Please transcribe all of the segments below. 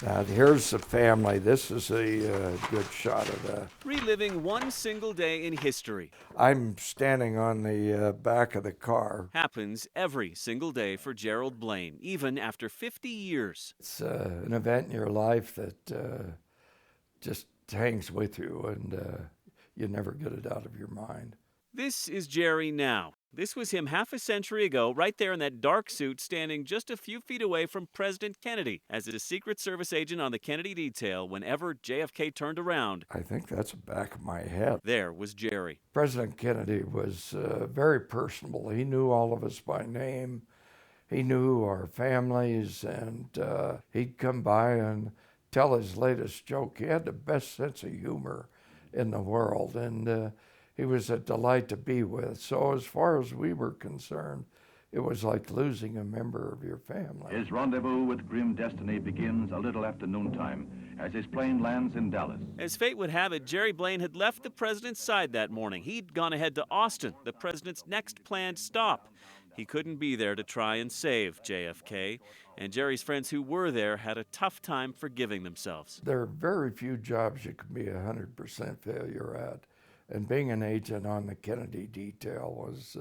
Now, here's the family. This is a good shot of that. Reliving one single day in history. I'm standing on the back of the car. Happens every single day for Gerald Blaine, even after 50 years. It's an event in your life that just hangs with you, and you never get it out of your mind. This is Jerry now. This was him half a century ago, right there in that dark suit, standing just a few feet away from President Kennedy as a Secret Service agent on the Kennedy detail whenever JFK turned around. I think that's the back of my head. There was Jerry. President Kennedy was very personable. He knew all of us by name. He knew our families, and he'd come by and tell his latest joke. He had the best sense of humor in the world, and he was a delight to be with. So as far as we were concerned, it was like losing a member of your family. His rendezvous with grim destiny begins a little after noontime as his plane lands in Dallas. As fate would have it, Jerry Blaine had left the president's side that morning. He'd gone ahead to Austin, the president's next planned stop. He couldn't be there to try and save JFK, and Jerry's friends who were there had a tough time forgiving themselves. There are very few jobs you can be 100% failure at, and being an agent on the Kennedy detail was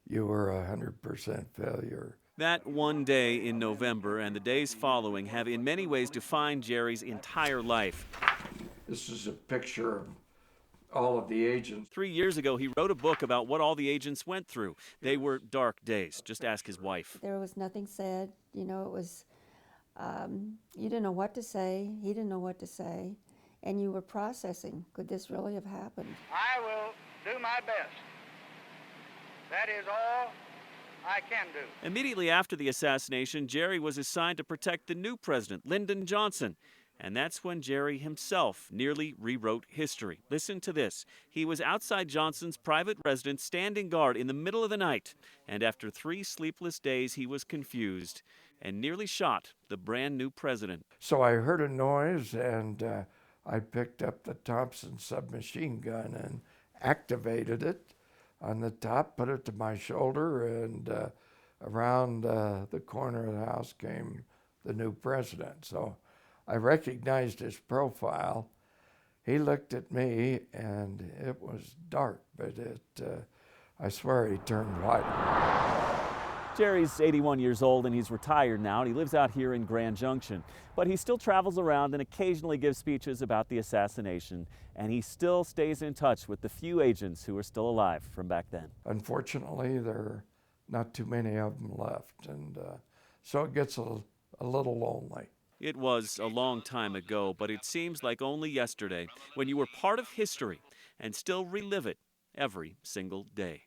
you were 100% failure. That one day in November and the days following have in many ways defined Jerry's entire life. This is a picture of all of the agents. 3 years ago, he wrote a book about what all the agents went through. They were dark days. Just ask his wife. There was nothing said. You know, it was, you didn't know what to say. He didn't know what to say. And you were processing. Could this really have happened? I will do my best. That is all I can do. Immediately after the assassination, Jerry was assigned to protect the new president, Lyndon Johnson. And that's when Jerry himself nearly rewrote history. Listen to this. He was outside Johnson's private residence, standing guard in the middle of the night. And after 3 sleepless days, he was confused and nearly shot the brand new president. So I heard a noise, and I picked up the Thompson submachine gun and activated it on the top, put it to my shoulder, and around the corner of the house came the new president. So I recognized his profile. He looked at me, and it was dark, but I swear he turned white. Jerry's 81 years old and he's retired now, and he lives out here in Grand Junction. But he still travels around and occasionally gives speeches about the assassination, and he still stays in touch with the few agents who are still alive from back then. Unfortunately, there are not too many of them left, and so it gets a little lonely. It was a long time ago, but it seems like only yesterday when you were part of history and still relive it every single day.